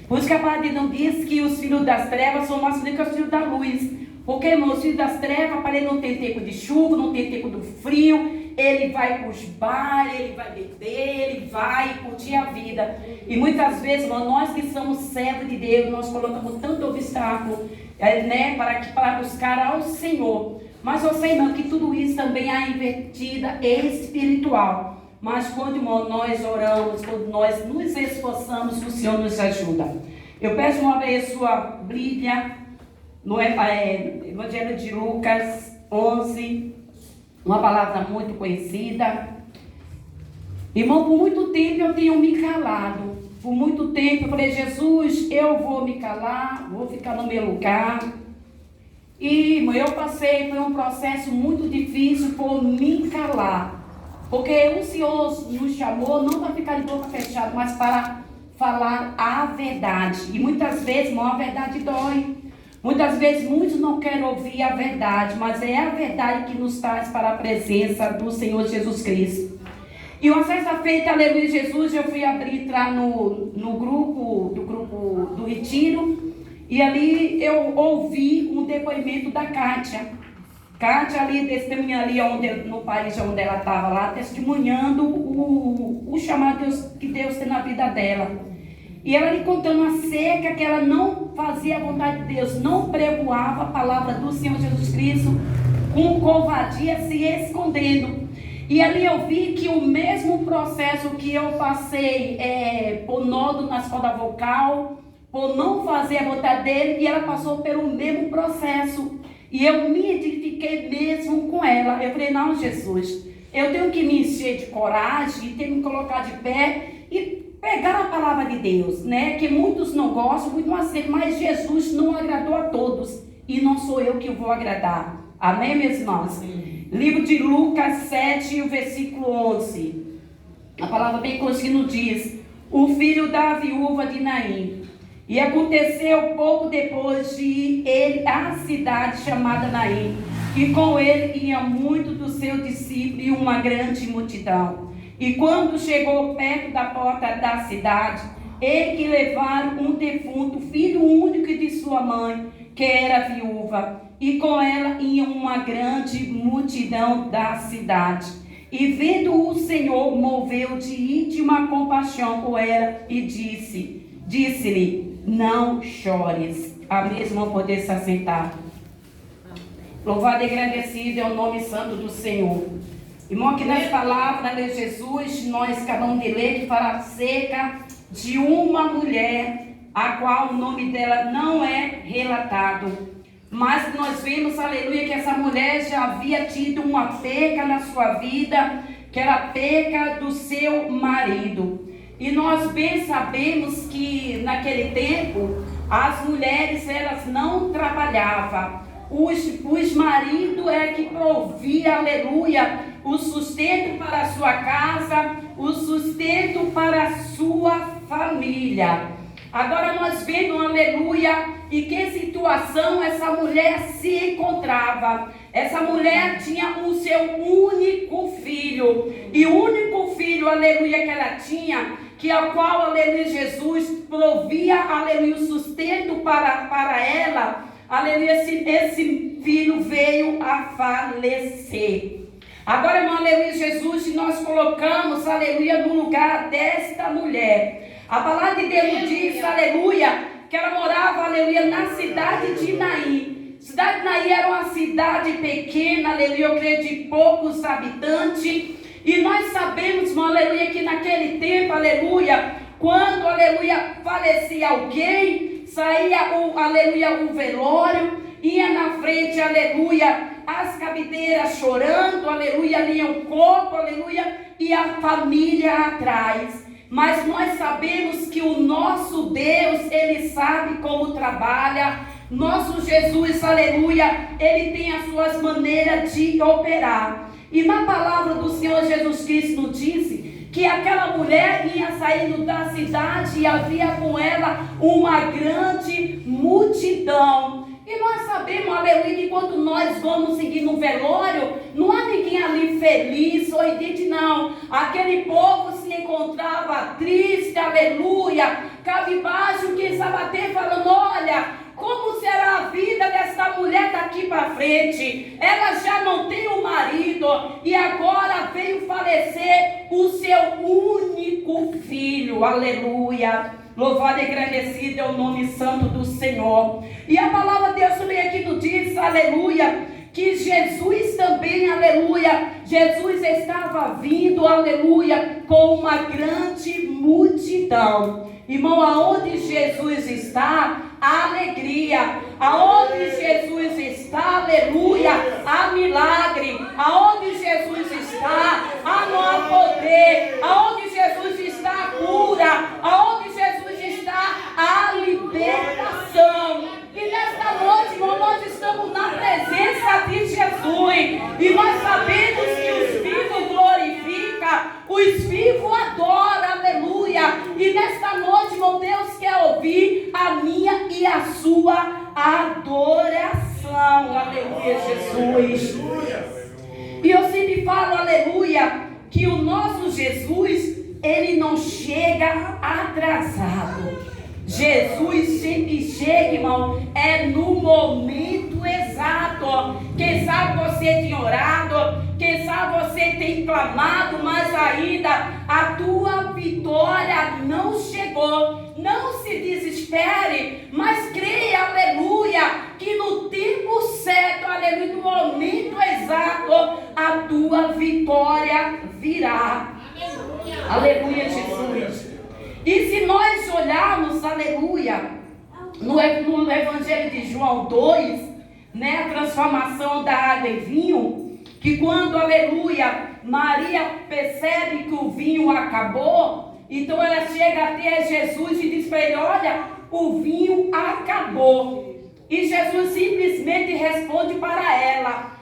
Por isso que a palavra de Deus diz que os filhos das trevas são mais felizes que os filhos da luz. Porque, irmãos, os filhos das trevas, para ele não tem tempo de chuva, não tem tempo do frio, ele vai para os bares, ele vai beber, ele vai curtir a vida. E muitas vezes, irmão, nós que somos servos de Deus, nós colocamos tanto obstáculo, para buscar ao Senhor. Mas eu sei, irmão, que tudo isso também é invertida espiritual. Mas quando, irmão, nós oramos, quando nós nos esforçamos, o Senhor nos ajuda. Eu peço uma vez sua Bíblia, no Evangelho de Lucas 11, uma palavra muito conhecida. Irmão, por muito tempo eu tenho me calado. Por muito tempo eu falei, Jesus, eu vou me calar, vou ficar no meu lugar. E, irmão, eu passei por um processo muito difícil por me calar. Porque o Senhor nos chamou não para ficar de boca fechada, mas para falar a verdade. E muitas vezes, irmão, a verdade dói. Muitas vezes, muitos não querem ouvir a verdade, mas é a verdade que nos traz para a presença do Senhor Jesus Cristo. E uma sexta-feira, aleluia, Jesus, eu fui entrar no grupo do Retiro, e ali eu ouvi um depoimento da Kátia. Kátia ali, testemunha ali no país onde ela estava lá, testemunhando o chamado que Deus tem na vida dela. E ela lhe contando uma seca que ela não fazia a vontade de Deus, não pregoava a palavra do Senhor Jesus Cristo, com covardia, se escondendo. E ali eu vi que o mesmo processo que eu passei por nódulo na corda vocal, por não fazer a vontade dele, e ela passou pelo mesmo processo. E eu me identifiquei mesmo com ela. Eu falei, não, Jesus, eu tenho que me encher de coragem, tenho que me colocar de pé e pegar a palavra de Deus, né? Que muitos não gostam, muitos não aceitam, mas Jesus não agradou a todos. E não sou eu que vou agradar. Amém, meus irmãos? Sim. Livro de Lucas 7, o versículo 11. A palavra bem conhecida diz, o filho da viúva de Naim. E aconteceu pouco depois de ele à cidade chamada Naim, e com ele ia muito do seu discípulo e uma grande multidão. E quando chegou perto da porta da cidade, ele que levaram um defunto, filho único de sua mãe, que era viúva, e com ela ia uma grande multidão da cidade. E vendo o Senhor, moveu de íntima compaixão por ela e disse-lhe, não chores. A mesma poder se assentar. Louvado e agradecido é o nome santo do Senhor. Irmão, aqui nas palavras de Jesus, nós acabamos de ler que fala acerca de uma mulher, a qual o nome dela não é relatado. Mas nós vemos, aleluia, que essa mulher já havia tido uma perca na sua vida, que era a perca do seu marido. E nós bem sabemos que naquele tempo as mulheres elas não trabalhavam. Os maridos é que provia, aleluia, o sustento para a sua casa, o sustento para a sua família. Agora nós vemos, aleluia, e que situação essa mulher se encontrava. Essa mulher tinha o seu único filho. E o único filho, aleluia, que ela tinha, que ao qual, aleluia, Jesus provia, aleluia, o sustento para ela, aleluia, esse filho veio a falecer. Agora, irmão, aleluia, Jesus, nós colocamos, aleluia, no lugar desta mulher. A palavra de Deus diz, aleluia, que ela morava, aleluia, na cidade de Naim. Cidade de Naim era uma cidade pequena, aleluia, eu creio, de poucos habitantes. E nós sabemos, irmão, aleluia, que naquele tempo, aleluia, quando, aleluia, falecia alguém, saía, aleluia, o velório, ia na frente, aleluia, as cabideiras chorando, aleluia, ali o corpo, aleluia, e a família atrás. Mas nós sabemos que o nosso Deus, Ele sabe como trabalha. Nosso Jesus, aleluia, Ele tem as suas maneiras de operar. E na palavra do Senhor Jesus Cristo nos disse que aquela mulher ia saindo da cidade e havia com ela uma grande multidão. E nós sabemos, aleluia, que quando nós vamos seguir no velório, não há ninguém ali feliz, sorridente, não. Aquele povo se encontrava triste, aleluia, cabisbaixo, quem sabe até falando, olha, como será a vida dessa mulher daqui para frente? Ela já não tem um marido e agora veio falecer o seu único filho. Aleluia. Louvado e agradecido é o nome santo do Senhor. E a palavra de Deus também aqui nos diz, aleluia, que Jesus também, aleluia, Jesus estava vindo, aleluia, com uma grande multidão. Irmão, aonde Jesus está, há alegria. Aonde Jesus está, aleluia, há milagre. Aonde Jesus está, há poder. Aonde Jesus está, há cura. Aonde Jesus está, há libertação. E nesta noite, irmão, nós estamos na presença de Jesus. E nós sabemos que os vivos glorificam, os vivos adoram, aleluia. E nesta noite, irmão, Deus quer ouvir a minha e a sua adoração. Aleluia, Jesus. E eu sempre falo, aleluia, que o nosso Jesus, ele não chega atrasado. Jesus sempre chega, irmão, é no momento exato. Quem sabe você tem orado, quem sabe você tem clamado, mas ainda a tua vitória não chegou. Não se desespere, mas creia, aleluia, que no tempo certo, aleluia, no momento exato, a tua vitória virá. Aleluia, Jesus. E se nós olharmos, aleluia, no Evangelho de João 2, né, a transformação da água em vinho, que quando, aleluia, Maria percebe que o vinho acabou, então ela chega até Jesus e diz para ele, olha, o vinho acabou. E Jesus simplesmente responde para ela,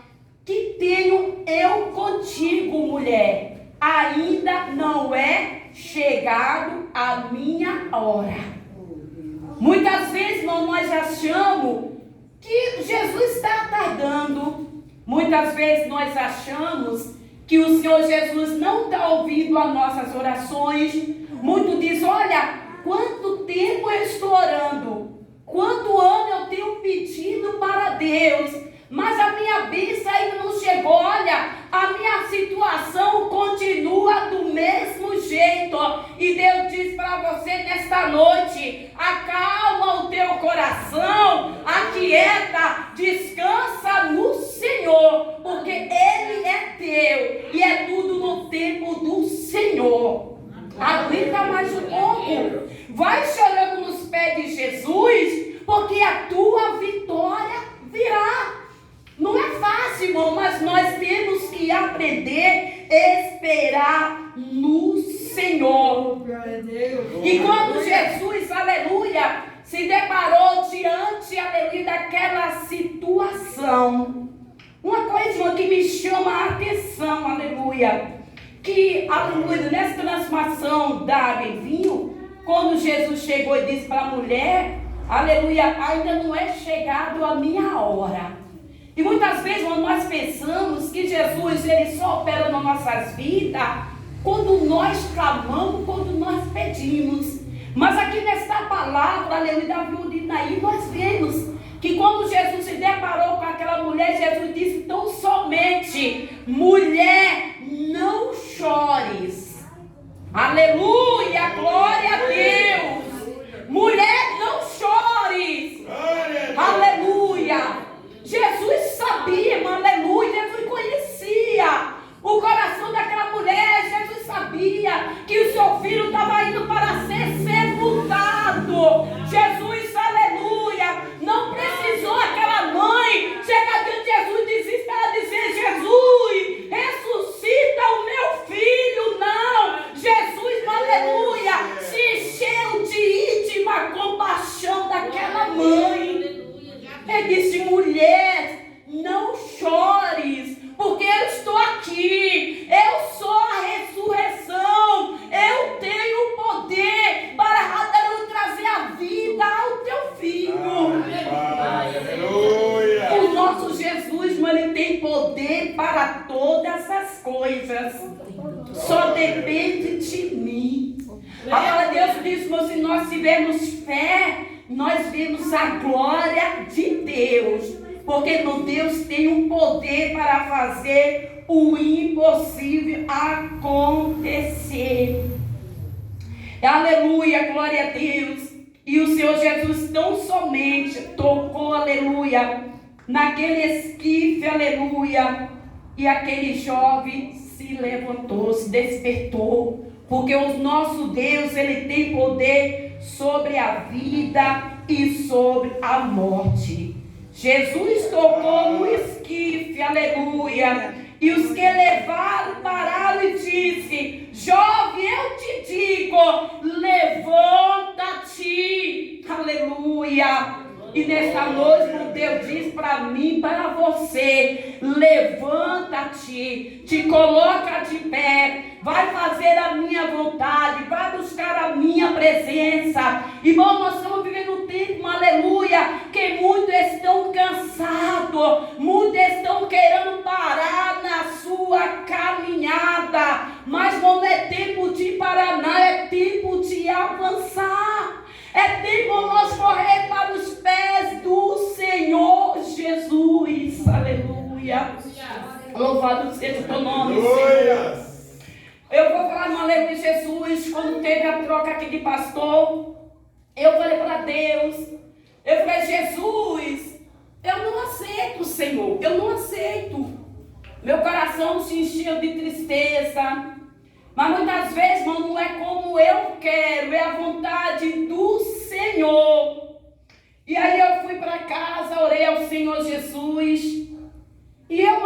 que tenho eu contigo, mulher? Ainda não é chegado a minha hora. Muitas vezes, irmão, nós achamos que Jesus está tardando. Muitas vezes nós achamos que o Senhor Jesus não está ouvindo as nossas orações. Muitos dizem, olha, quanto tempo eu estou orando, quanto ano eu tenho pedido para Deus, mas a minha bênção ainda não chegou. Olha, a minha situação continua do mesmo jeito. E Deus diz para você nesta noite, acalma o teu coração, aquieta, descansa no Senhor, porque Ele é teu e é tudo no tempo do Senhor. Aguenta mais um pouco, vai chorando nos pés de Jesus, porque a tua vitória virá. Não é fácil, irmão, mas nós temos que aprender a esperar no Senhor. E quando Jesus, aleluia, se deparou diante, aleluia, daquela situação, uma coisa, irmão, que me chama a atenção, aleluia, que, aleluia, nessa transformação da água em vinho, quando Jesus chegou e disse para a mulher, aleluia, ainda não é chegado a minha hora. E muitas vezes nós pensamos que Jesus, ele só opera nas nossas vidas quando nós clamamos, quando nós pedimos. Mas aqui nesta palavra, aleluia, da viúva de Naim, nós vemos que quando Jesus se deparou com aquela mulher, Jesus disse tão somente, mulher, não chores. Aleluia, glória a Deus. Mulher, não chores. Aleluia. Jesus sabia, irmão, aleluia, Jesus conhecia o coração daquela mulher. Jesus sabia que o seu filho estava indo para ser sepultado. Jesus, aleluia, não precisou aquela mãe chegar diante de Jesus e dizer, Jesus, ressuscita o meu filho. Não, Jesus, aleluia, se encheu de íntima compaixão daquela mãe. Ele disse, mulher, não chores, porque eu estou aqui, eu sou a ressurreição, eu tenho poder para trazer a vida ao teu filho. Aleluia. O nosso Jesus, ele tem poder para todas as coisas, só depende de mim. A palavra de Deus diz, irmão, se nós tivermos fé, nós vemos a glória de Deus. Porque no Deus tem um poder para fazer o impossível acontecer. Aleluia, glória a Deus. E o Senhor Jesus tão somente tocou, aleluia, naquele esquife, aleluia, e aquele jovem se levantou, se despertou. Porque o nosso Deus, ele tem poder sobre a vida e sobre a morte. Jesus tocou no esquife, aleluia, e os que levaram pararam e disse: jovem, eu te digo, levanta-te, aleluia. E nesta noite, Deus diz para mim, para você: levanta-te, te coloca de pé, vai fazer a minha vontade, vai buscar a minha presença. Irmão, nós estamos vivendo um tempo, aleluia, que muitos estão cansados, muitos estão querendo parar na sua caminhada, mas não é tempo de parar, não, é tempo de avançar. É tempo nós correr para os pés do Senhor Jesus. Aleluia. Louvado seja o teu nome, Senhor. Eu vou falar no aleluia, Jesus. Quando teve a troca aqui de pastor, eu falei para Deus, eu falei: Jesus, eu não aceito, Senhor, eu não aceito. Meu coração se encheu de tristeza. Mas muitas vezes, irmão, não é como eu quero, é a vontade do Senhor. E aí eu fui para casa, orei ao Senhor Jesus. E eu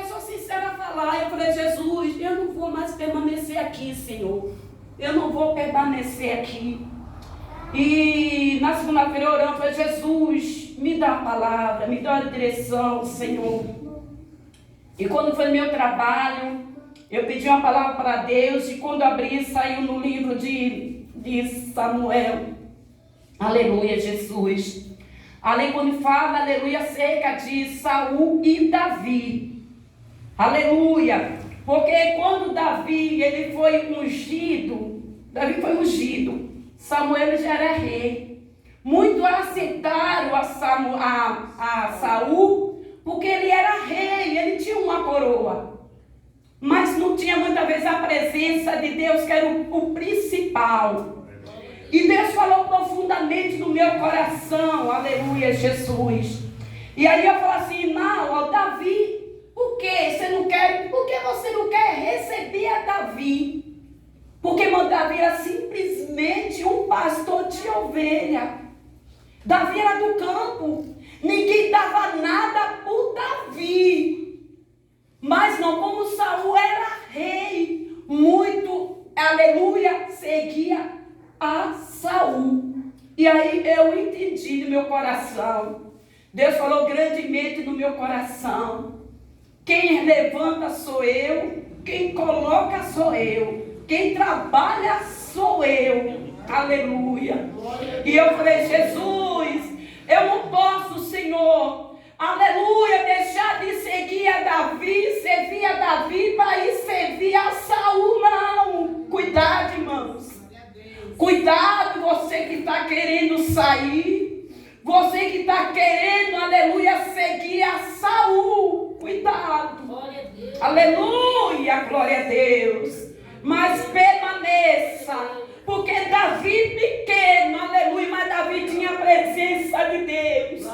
sou sincera a falar, eu falei: Jesus, eu não vou mais permanecer aqui, Senhor. Eu não vou permanecer aqui. E na segunda-feira orando, eu falei: Jesus, me dá a palavra, me dá a direção, Senhor. E quando foi meu trabalho, eu pedi uma palavra para Deus, e quando abri, saiu no livro de Samuel. Aleluia, Jesus. Ali quando fala, aleluia, acerca de Saul e Davi. Aleluia. Porque quando Davi, ele foi ungido, Samuel já era rei. Muitos aceitaram a Saul, porque ele era rei, ele tinha uma coroa. Mas não tinha muitas vezes a presença de Deus, que era o principal. E Deus falou profundamente no meu coração, aleluia, Jesus. E aí eu falo assim: não, ó, Davi, por que você não quer? Por que você não quer receber a Davi? Porque, irmão, Davi era simplesmente um pastor de ovelha. Davi era do campo. Ninguém dava nada por Davi. Mas não, como Saul era rei, muito, aleluia, seguia a Saul. E aí eu entendi no meu coração. Deus falou grandemente no meu coração: quem levanta sou eu, quem coloca sou eu, quem trabalha sou eu. Aleluia. E eu falei: Jesus, eu não posso, Senhor, aleluia, deixar de seguir a Davi, servir a Davi para ir servir a Saul, não. Cuidado, irmãos. Cuidado, você que está querendo sair, você que está querendo, aleluia, seguir a Saul. Cuidado. Glória a Deus. Aleluia, glória a Deus. Mas permaneça, porque Davi pequeno, aleluia, mas Davi tinha a presença de Deus.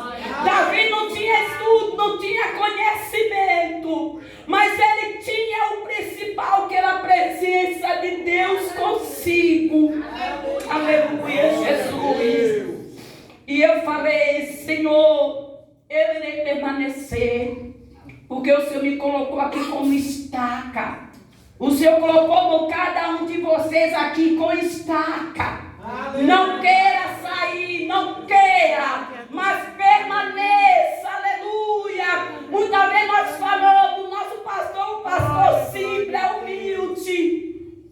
Davi não tinha estudo, não tinha conhecimento, mas ele tinha o principal, que era a presença de Deus consigo. Aleluia, Jesus. E eu falei: Senhor, eu irei permanecer, porque o Senhor me colocou aqui como estaca. O Senhor colocou cada um de vocês aqui com estaca. Não queira sair, não queira, mas permaneça, aleluia. Muitas vezes nós falamos, o nosso pastor, um pastor simples, é humilde.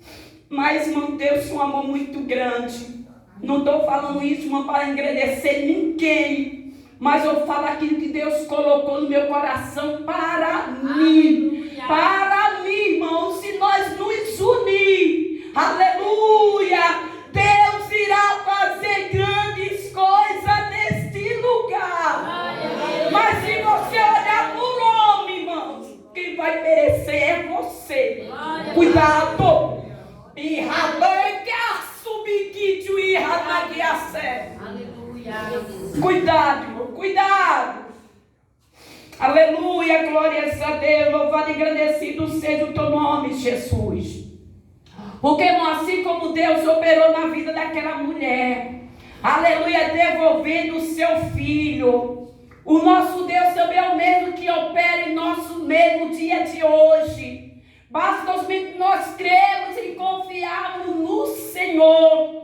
Mas, irmão, Deus tem um amor muito grande. Não estou falando isso, irmão, para engrandecer ninguém, mas eu falo aquilo que Deus colocou no meu coração para mim. Para mim, irmão, se nós nos unir, aleluia, Deus irá Cuidado, irmão, cuidado. Aleluia, glórias a Deus. Louvado e engrandecido seja o teu nome, Jesus. Porque, irmão, assim como Deus operou na vida daquela mulher, aleluia, devolvendo o seu filho, o nosso Deus também é o mesmo que opera em nosso meio no dia de hoje. Basta nós cremos e confiarmos no Senhor.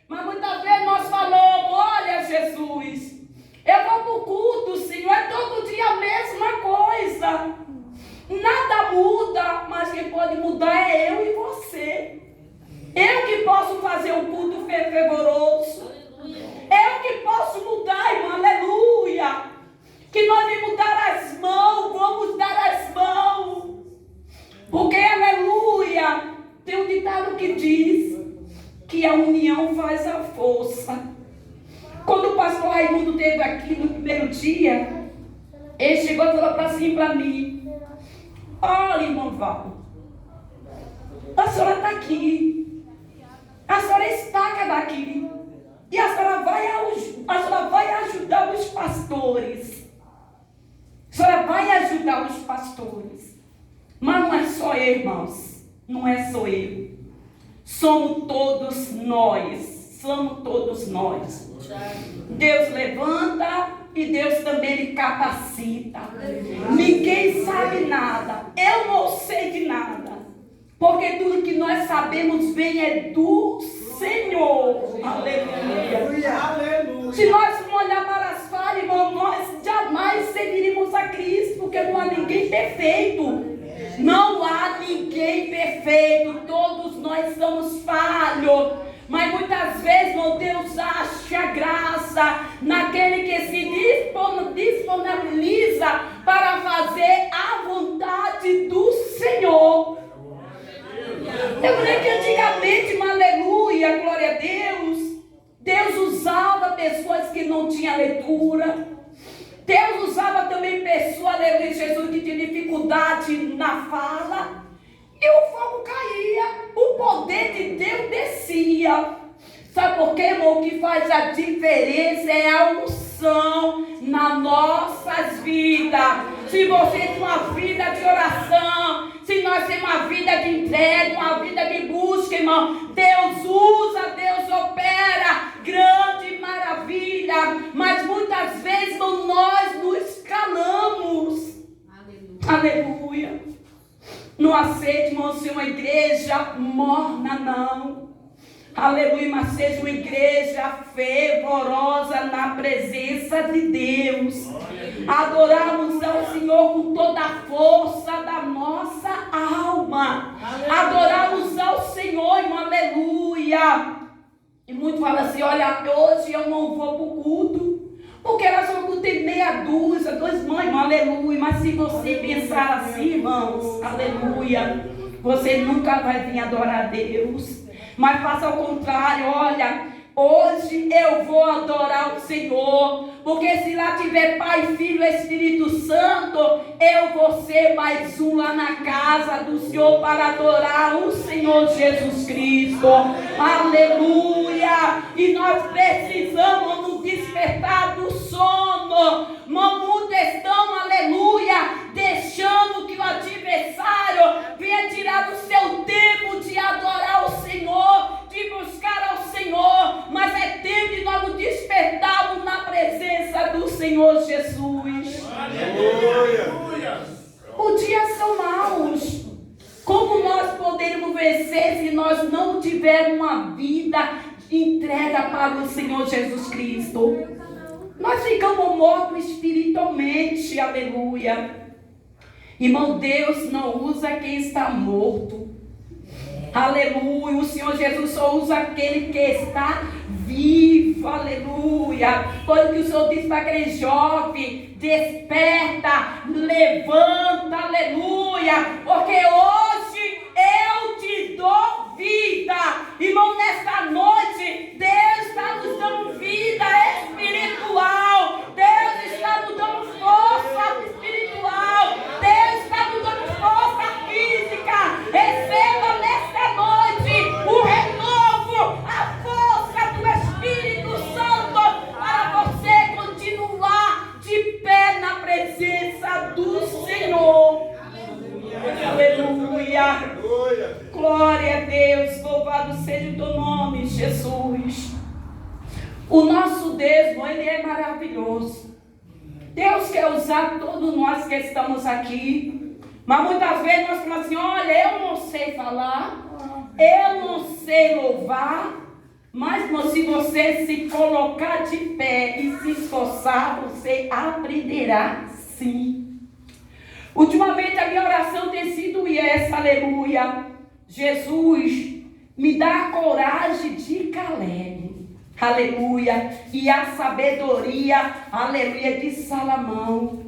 Mas muitas vezes nós falamos: olha, Jesus, eu vou para o culto, Senhor, é todo dia a mesma coisa. Nada muda, mas quem pode mudar é eu e você. Eu que posso fazer um culto fervoroso. Eu que posso mudar, irmão, aleluia. Que nós vamos dar as mãos, vamos dar as mãos. Porque, aleluia, tem um ditado que diz que a união faz a força. Quando o pastor Raimundo esteve aqui no primeiro dia, ele chegou e falou para mim: olha, irmão Val, a senhora está aqui. A senhora está daqui. E a senhora vai ajudar os pastores. A senhora vai ajudar os pastores. Mas não é só eu, irmãos. Não é só eu. Somos todos nós. Somos todos nós. Deus levanta e Deus também lhe capacita. Ninguém sabe nada. Eu não sei de nada. Porque tudo que nós sabemos vem é do Senhor. Aleluia. Aleluia. Se nós não olhar para as falhas, irmão, nós jamais seguiremos a Cristo. Porque não há ninguém perfeito. Não há ninguém perfeito. Todos nós somos falhos. Mas muitas vezes, meu Deus, acha graça naquele que se disponibiliza para fazer a vontade do Senhor. Eu creio que antigamente, aleluia, glória a Deus, Deus usava pessoas que não tinham leitura. Deus usava também pessoas, aleluia, Jesus, que tinha dificuldade na fala. E o fogo caía, o poder de Deus descia. Sabe por quê, irmão? O que faz a diferença é a unção nas nossas vidas. Se você tem uma vida de oração, se nós temos uma vida de entrega, uma vida de busca, irmão, Deus usa, Deus opera, grande maravilha. Mas muitas vezes, irmão, nós nos calamos. Aleluia. Não aceite, irmão, ser uma igreja morna, não. Aleluia, mas seja uma igreja fervorosa na presença de Deus. Adorarmos ao Senhor com toda a força da nossa alma. Adorarmos ao Senhor, irmão, aleluia. E muitos falam assim: olha, hoje eu não vou para o culto. Porque nós vamos ter meia dúzia, 2 mães, irmão, aleluia. Mas se você pensar assim, irmãos, aleluia, você nunca vai vir adorar a Deus. Mas faça ao contrário, olha, hoje eu vou adorar o Senhor. Porque se lá tiver Pai, Filho e Espírito Santo, eu vou ser mais um lá na casa do Senhor para adorar o Senhor Jesus Cristo. Aleluia! E nós precisamos nos despertar do sono. Muitos estão, aleluia, deixando que o adversário venha tirar do seu tempo de adorar o Senhor, de buscar ao Senhor. Mas é tempo de nós nos despertarmos na presença do Senhor Jesus. Aleluia! Os dias são maus. Como nós poderemos vencer se nós não tivermos uma vida entrega para o Senhor Jesus Cristo? Nós ficamos mortos espiritualmente, aleluia. Irmão, Deus não usa quem está morto. Aleluia, o Senhor Jesus só usa aquele que está vivo, aleluia. Foi o que o Senhor disse para aquele jovem: desperta, levanta, aleluia, porque hoje eu te dou vida. Irmão, nesta noite, Deus está nos dando vida espiritual. Deus está nos dando força espiritual. Deus está nos dando força física. Receba nesta noite o renovo, a força do Espírito Santo para você nosso Deus, Ele é maravilhoso. Deus quer usar todos nós que estamos aqui. Mas muitas vezes nós falamos assim, olha, eu não sei falar, eu não sei louvar. Mas se você se colocar de pé e se esforçar, você aprenderá sim. Ultimamente a minha oração tem sido essa, aleluia. Jesus, me dá a coragem de Caleb, aleluia. E a sabedoria, aleluia, de Salomão.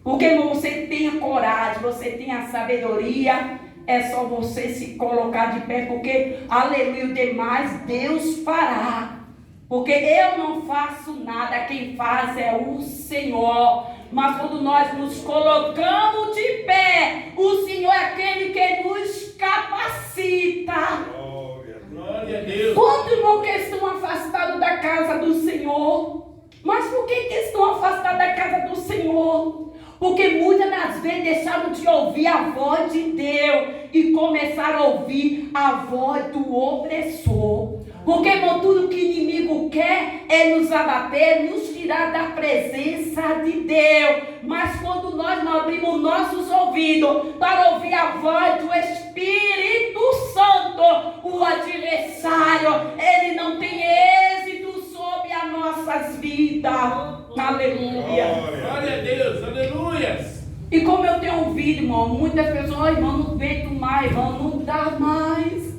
Porque você tenha coragem, você tenha a sabedoria. É só você se colocar de pé, porque, aleluia, o demais Deus fará. Porque eu não faço nada, quem faz é o Senhor. Mas quando nós nos colocamos de pé, o Senhor é aquele que nos capacita. Glória a Deus. Quantos irmãos que estão afastados da casa do Senhor? Mas por que estão afastados da casa do Senhor? Porque muitas das vezes deixaram de ouvir a voz de Deus e começaram a ouvir a voz do opressor. Porque, irmão, tudo que o inimigo quer é nos abater, nos tirar da presença de Deus. Mas quando nós não abrimos nossos ouvidos para ouvir a voz do Espírito Santo, o adversário, ele não tem êxito sobre as nossas vidas. Aleluia. Glória a Deus, aleluia. E como eu tenho ouvido, irmão, muitas pessoas, irmão, não aguento mais, irmão, não dá mais.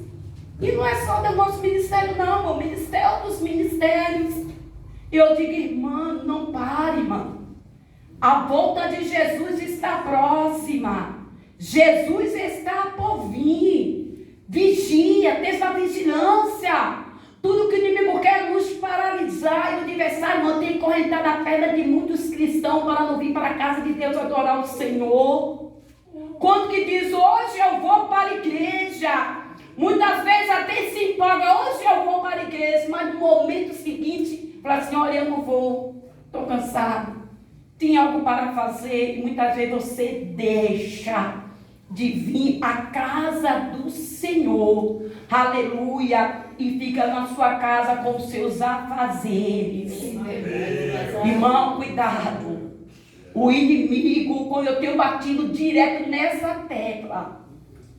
E não é só do nosso ministério, não, irmão, ministério dos ministérios. E eu digo, irmã, não pare, irmão. A volta de Jesus está próxima. Jesus está por vir. Vigia, tenha essa vigilância. Tudo que o inimigo quer nos paralisar e o adversário mantém correntada a perna de muitos cristãos para não vir para a casa de Deus adorar o Senhor. Quando que diz, hoje eu vou para a igreja. Muitas vezes até se empolga, hoje eu vou para a igreja. Mas no momento seguinte, fala assim, olha, eu não vou, estou cansado. Tem algo para fazer e muitas vezes você deixa de vir à casa do Senhor. Aleluia. E fica na sua casa com os seus afazeres. Irmão, cuidado. O inimigo, quando eu tenho batido direto nessa tecla,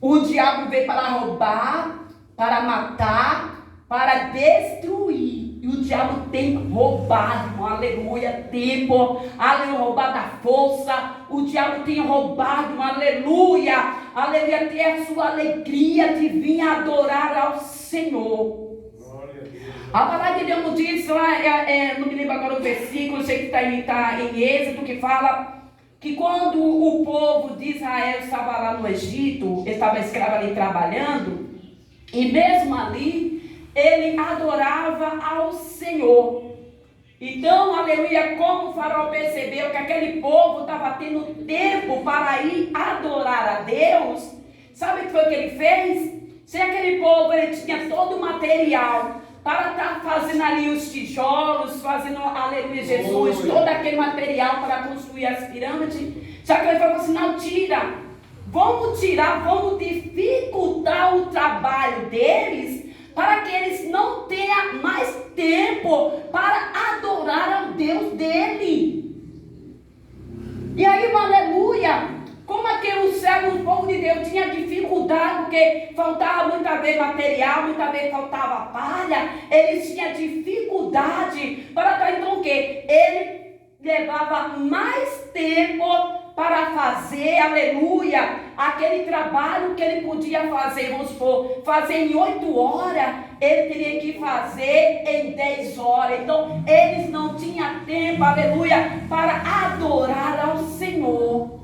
o diabo veio para roubar, para matar, para destruir. E o diabo tem roubado, irmão, aleluia, tempo, aleluia, roubado a força. O diabo tem roubado, irmão, aleluia, aleluia, tem a sua alegria de vir adorar ao Senhor. A palavra de Deus nos diz lá, não me lembro agora o versículo, sei que está em Êxodo, que fala que quando o povo de Israel estava lá no Egito, estava escravo ali trabalhando, e mesmo ali, ele adorava ao Senhor. Então, aleluia, como o faraó percebeu que aquele povo estava tendo tempo para ir adorar a Deus, sabe o que foi que ele fez? Se aquele povo, ele tinha todo o material para estar fazendo ali os tijolos, fazendo, aleluia, Jesus, todo aquele material para construir as pirâmides, só que ele falou assim, não, tira, vamos tirar, vamos dificultar o trabalho deles, para que eles não tenham mais tempo para adorar ao Deus dele. E aí, aleluia, como é que o povo de Deus tinha dificuldade, porque faltava muitas vezes material, muitas vezes faltava palha, eles tinham dificuldade para, então o quê? Ele levava mais tempo para fazer, aleluia, aquele trabalho que ele podia fazer, vamos supor, fazer em 8 horas, ele teria que fazer em 10 horas. Então, eles não tinham tempo, aleluia, para adorar ao Senhor.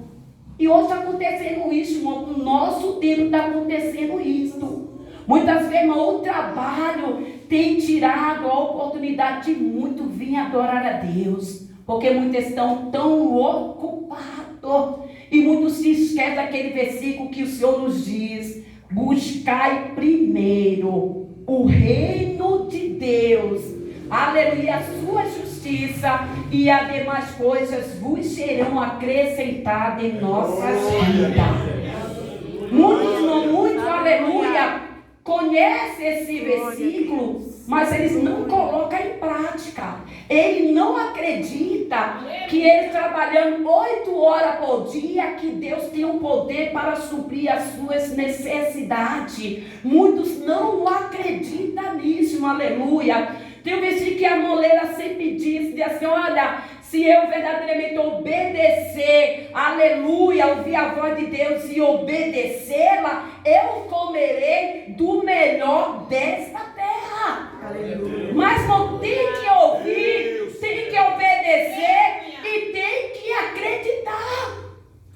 E hoje está acontecendo isso, irmão, no nosso tempo está acontecendo isso. Muitas vezes, irmão, o trabalho tem tirado a oportunidade de muito vir adorar a Deus. Porque muitos estão tão ocupados. E muitos se esquecem daquele versículo que o Senhor nos diz: buscai primeiro o reino de Deus, aleluia, a sua justiça, e as demais coisas vos serão acrescentadas em nossas vidas. Muitos, aleluia, conhecem esse versículo, mas eles não colocam em prática. Ele não acredita que ele trabalhando 8 horas por dia, que Deus tem um poder para suprir as suas necessidades. Muitos não acreditam nisso, aleluia. Tem um versículo que a moleira sempre diz assim, olha, se eu verdadeiramente obedecer, aleluia, ouvir a voz de Deus e obedecê-la, eu comerei do melhor desta terra. Aleluia. Mas não tem que ouvir, tem que obedecer e tem que acreditar.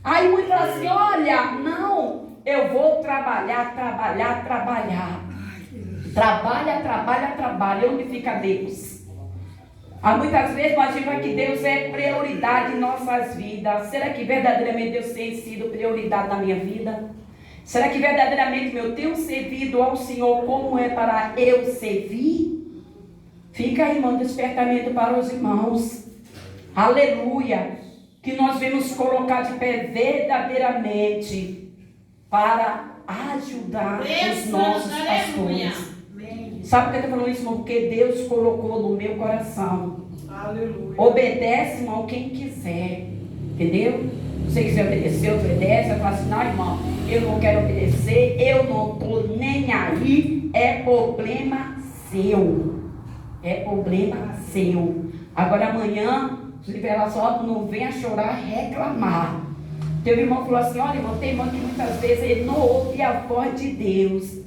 Aí muitos falam assim, olha, não, eu vou trabalhar. Trabalha, onde fica Deus? Muitas vezes nós achamos que Deus é prioridade em nossas vidas. Será que verdadeiramente Deus tem sido prioridade na minha vida? Será que verdadeiramente eu tenho servido ao Senhor como é para eu servir? Fica aí, irmão, despertamento para os irmãos. Aleluia. Que nós vamos colocar de pé verdadeiramente para ajudar os nossos pastores. Sabe por que eu estou falando isso, irmão? Porque Deus colocou no meu coração. Aleluia. Obedece, irmão, quem quiser. Entendeu? Se você quiser obedecer, obedece. Vai falar assim, não, irmão, eu não quero obedecer, eu não estou nem aí. É problema seu. É problema seu. Agora amanhã, se tiver só, não venha chorar, reclamar. Teu irmão falou assim, olha, irmão, tem irmão que muitas vezes ele não ouve a voz de Deus.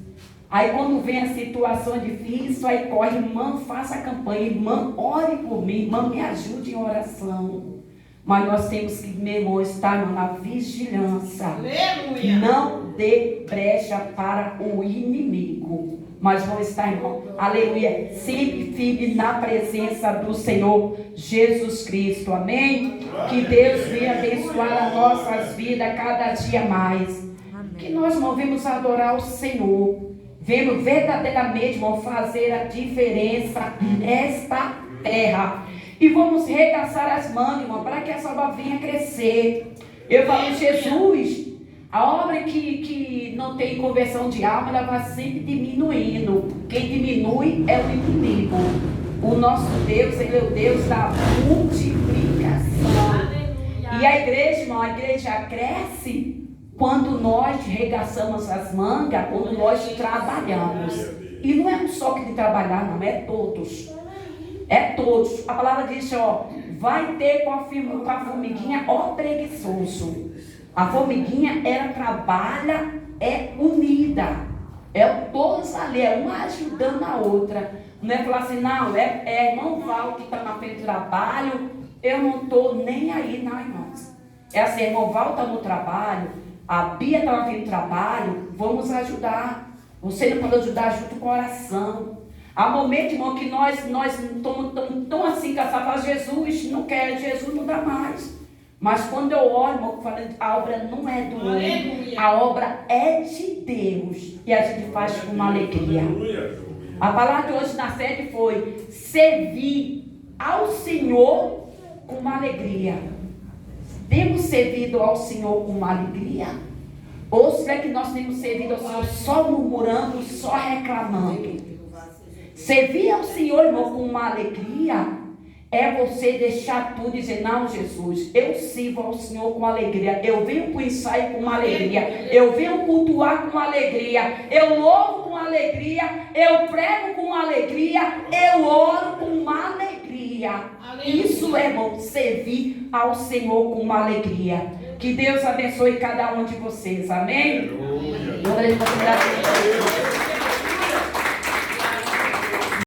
Aí quando vem a situação difícil, aí corre, irmã, faça a campanha, irmã, ore por mim, irmã, me ajude em oração. Mas nós temos que, meu irmão, estar na vigilância. Aleluia. Não dê brecha para o inimigo. Mas vamos estar, irmão, aleluia, sempre firme na presença do Senhor Jesus Cristo, amém? Que Deus venha abençoar as nossas vidas cada dia mais. Amém. Que nós não vamos adorar o Senhor. Vemos verdadeiramente, vão fazer a diferença nesta terra. E vamos regaçar as mãos, irmão, para que essa obra venha crescer. Eu falo, Jesus, a obra que não tem conversão de alma, ela vai sempre diminuindo. Quem diminui é o inimigo. O nosso Deus, ele é o Deus da multiplicação. Aleluia. E a igreja, irmão, a igreja cresce quando nós regaçamos as mangas, quando nós trabalhamos. E não é só que de trabalhar, não, é todos. É todos. A palavra diz, ó, vai ter com a formiguinha, ó preguiçoso. A formiguinha, ela trabalha, é unida. É todos ali, é uma ajudando a outra. Não é falar assim, não, é irmão Val que está na frente do trabalho, eu não estou nem aí, não, irmãos. É assim, irmão Val está no trabalho, a Bia está na frente do trabalho, vamos ajudar. Você não pode ajudar junto com a oração. Há momentos, irmão, que nós estamos tão assim cansados, Jesus não quer, Jesus não dá mais. Mas quando eu olho, irmão, falando, a obra não é do homem, a obra é de Deus. E a gente faz com uma alegria. A palavra de hoje na sede foi servir ao Senhor com uma alegria. Temos servido ao Senhor com uma alegria? Ou será que nós temos servido ao Senhor só murmurando, só reclamando? Servir ao Senhor, irmão, com uma alegria é você deixar tudo e dizer, não, Jesus, eu sirvo ao Senhor com alegria. Eu venho para o ensaio com uma alegria. Eu venho cultuar com alegria. Eu louvo com alegria. Eu prego com alegria. Eu oro com uma alegria. Isso é, irmão, servir ao Senhor com uma alegria. Que Deus abençoe cada um de vocês. Amém? Aleluia.